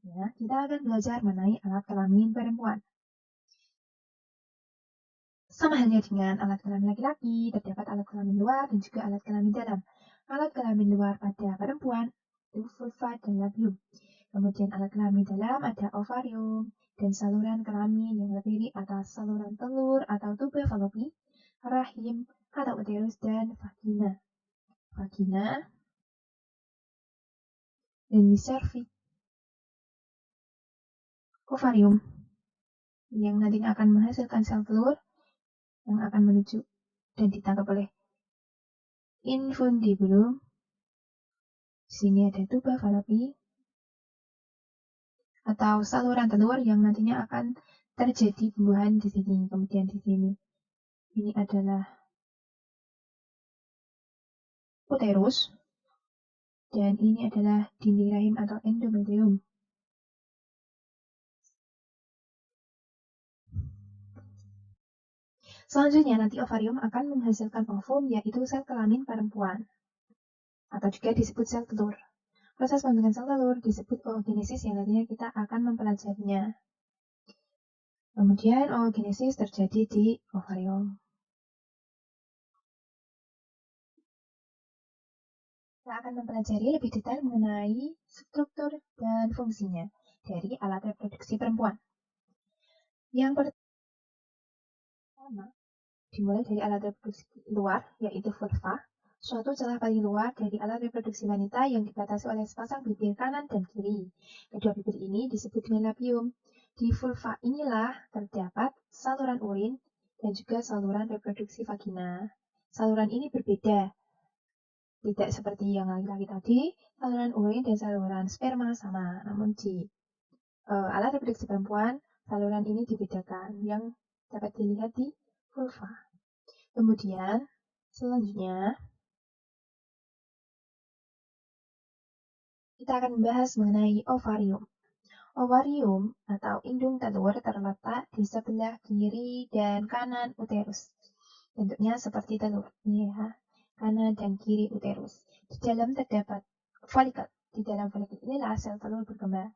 Selanjutnya, kita akan belajar mengenai alat kelamin perempuan. Sama halnya dengan alat kelamin laki-laki, terdapat alat kelamin luar dan juga alat kelamin dalam. Alat kelamin luar pada perempuan itu vulva dan labium. Kemudian alat kelamin dalam ada ovarium dan saluran kelamin yang terdiri atas saluran telur atau tuba falopi, rahim atau uterus dan vagina. Vagina dan cervix. Ovarium yang nantinya akan menghasilkan sel telur yang akan menuju dan ditangkap oleh infundibulum. Di sini ada tuba falopi atau saluran telur yang nantinya akan terjadi pembuahan di sini. Kemudian di sini ini adalah uterus dan ini adalah dinding rahim atau endometrium. Selanjutnya nanti ovarium akan menghasilkan ovum, yaitu sel kelamin perempuan atau juga disebut sel telur. Proses pembentukan sel telur disebut oogenesis yang nantinya kita akan mempelajarinya. Kemudian oogenesis terjadi di ovarium. Kita akan mempelajari lebih detail mengenai struktur dan fungsinya dari alat reproduksi perempuan. Yang pertama, dimulai dari alat reproduksi luar, yaitu vulva, suatu celah paling luar dari alat reproduksi wanita yang dibatasi oleh sepasang bibir kanan dan kiri. Kedua bibir ini disebut dengan labium. Di vulva inilah terdapat saluran urin dan juga saluran reproduksi vagina. Saluran ini berbeda. Tidak seperti yang laki-laki tadi, saluran urin dan saluran sperma sama. Namun di alat reproduksi perempuan, saluran ini dibedakan yang dapat dilihat di vulva. Kemudian, selanjutnya, kita akan membahas mengenai ovarium. Ovarium atau indung telur terletak di sebelah kiri dan kanan uterus. Bentuknya seperti telur, ini ya, kanan dan kiri uterus. Di dalam terdapat folikel. Di dalam folikel inilah sel telur berkembang.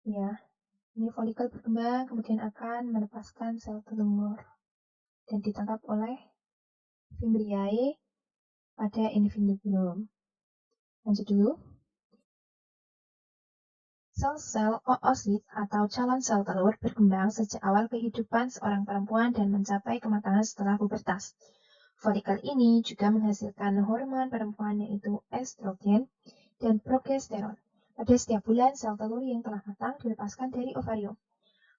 Ya, ini folikel berkembang, kemudian akan melepaskan sel telur dan ditangkap oleh fimbriae pada infundibulum. Lanjut dulu. Sel-sel oosit atau calon sel telur berkembang sejak awal kehidupan seorang perempuan dan mencapai kematangan setelah pubertas. Folikel ini juga menghasilkan hormon perempuan yaitu estrogen dan progesteron. Pada setiap bulan, sel telur yang telah matang dilepaskan dari ovarium.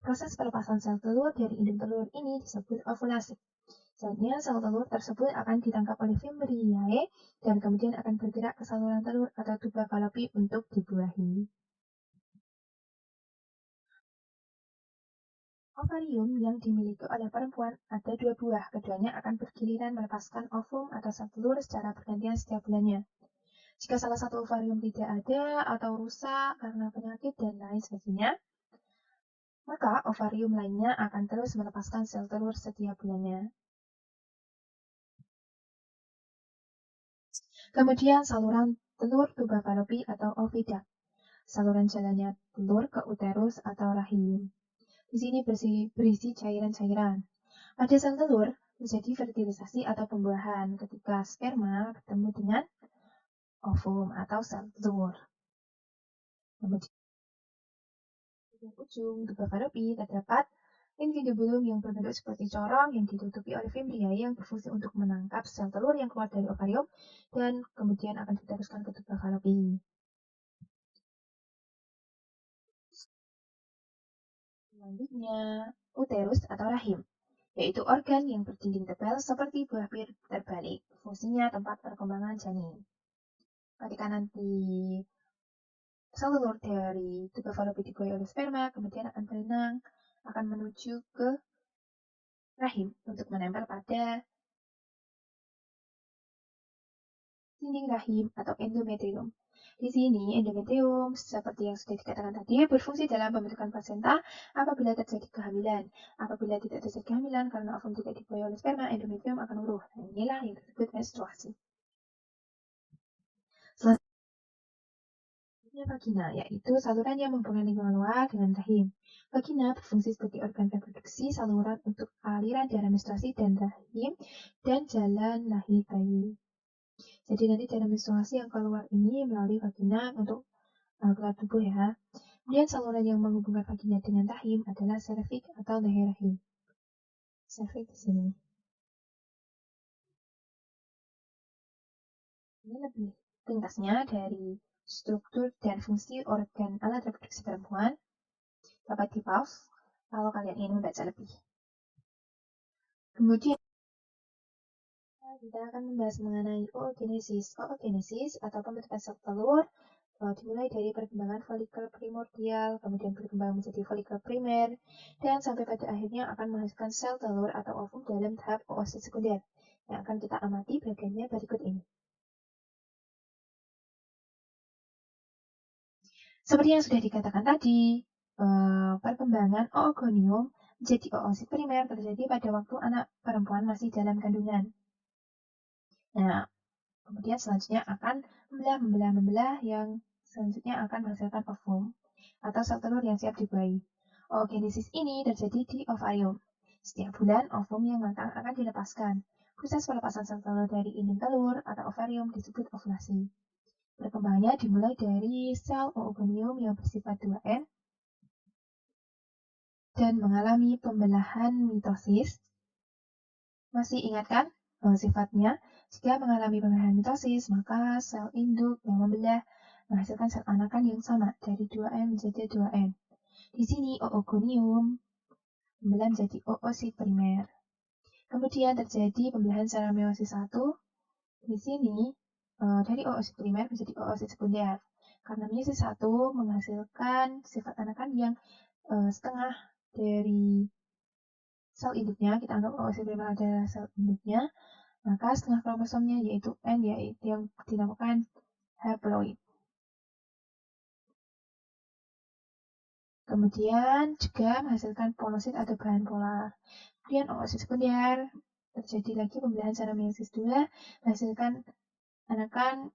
Proses pelepasan sel telur dari indung telur ini disebut ovulasi. Selanjutnya, sel telur tersebut akan ditangkap oleh fimbriae dan kemudian akan bergerak ke saluran telur atau tuba falopi untuk dibuahi. Ovarium yang dimiliki oleh perempuan ada 2 buah. Keduanya akan bergiliran melepaskan ovum atau sel telur secara bergantian setiap bulannya. Jika salah satu ovarium tidak ada atau rusak karena penyakit dan lain sebagainya, maka ovarium lainnya akan terus melepaskan sel telur setiap bulannya. Kemudian saluran telur tuba falopi atau oviduct, saluran jalannya telur ke uterus atau rahim. Di sini berisi cairan-cairan. Pada sel telur terjadi fertilisasi atau pembuahan ketika sperma bertemu dengan ovum atau sel telur. Kemudian di ujung tuba falopi terdapat infundibulum yang berbentuk seperti corong yang ditutupi oleh fimbriae yang berfungsi untuk menangkap sel telur yang keluar dari ovarium dan kemudian akan diteruskan ke tuba falopi. Selanjutnya, uterus atau rahim, yaitu organ yang berdinding tebal seperti buah pir terbalik. Fungsinya tempat perkembangan janin. Ketika nanti sel telur dari tuba falopi dibuahi oleh sperma, kemudian akan berenang, akan menuju ke rahim untuk menempel pada dinding rahim atau endometrium. Di sini, endometrium, seperti yang sudah dikatakan tadi, berfungsi dalam pembentukan plasenta apabila terjadi kehamilan. Apabila tidak terjadi kehamilan karena ovum tidak dibuahi oleh sperma, endometrium akan uruh. Nah, inilah yang disebut menstruasi. Vagina, yaitu saluran yang menghubungkan lingkungan luar dengan rahim. Vagina berfungsi sebagai organ reproduksi saluran untuk aliran darah menstruasi dan rahim dan jalan lahir bayi. Jadi nanti darah menstruasi yang keluar ini melalui vagina untuk keluar tubuh ya. Kemudian saluran yang menghubungkan vagina dengan rahim adalah serviks atau leher rahim. Serviks di sini. Ini lebih ringkasnya dari struktur dan fungsi organ alat reproduksi perempuan dapat di pause kalau kalian ingin membaca lebih. Kemudian kita akan membahas mengenai oogenesis. Oogenesis atau pembentukan sel telur dimulai dari perkembangan folikel primordial, kemudian berkembang menjadi folikel primer, dan sampai pada akhirnya akan menghasilkan sel telur atau ovum dalam tahap oosit sekunder, yang akan kita amati bagiannya berikut ini. Seperti yang sudah dikatakan tadi, perkembangan oogonium menjadi oosit primer terjadi pada waktu anak perempuan masih dalam kandungan. Nah, kemudian selanjutnya akan membelah yang selanjutnya akan menghasilkan ovum atau sel telur yang siap dibuahi. Oogenesis ini terjadi di ovarium. Setiap bulan, ovum yang matang akan dilepaskan. Proses pelepasan sel telur dari indung telur atau ovarium disebut ovulasi. Perkembangannya dimulai dari sel oogonium yang bersifat 2N dan mengalami pembelahan mitosis. Masih ingat kan sifatnya? Jika mengalami pembelahan mitosis, maka sel induk yang membelah menghasilkan sel anakan yang sama dari 2N menjadi 2N. Di sini oogonium membelah menjadi oosit primer. Kemudian terjadi pembelahan secara meiosis 1. Di sini dari oosit primer menjadi oosit sekunder. Karena meiosis 1 menghasilkan sifat anakan yang setengah dari sel induknya, kita anggap oosit primer adalah sel induknya, maka setengah kromosomnya yaitu N yaitu yang dinamakan haploid. Kemudian juga menghasilkan polosit atau bahan polar. Kemudian oosit sekunder, terjadi lagi pembelahan secara meiosis 2, menghasilkan anakan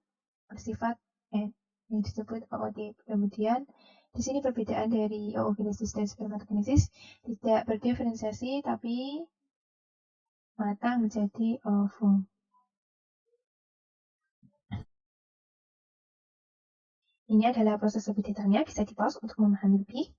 bersifat N yang disebut ootip. Kemudian di sini perbedaan dari oogenesis dan spermatogenesis tidak berdiferensiasi tapi matang menjadi ovum. Ini adalah proses lebih detailnya, bisa di-pause untuk memahami lebih.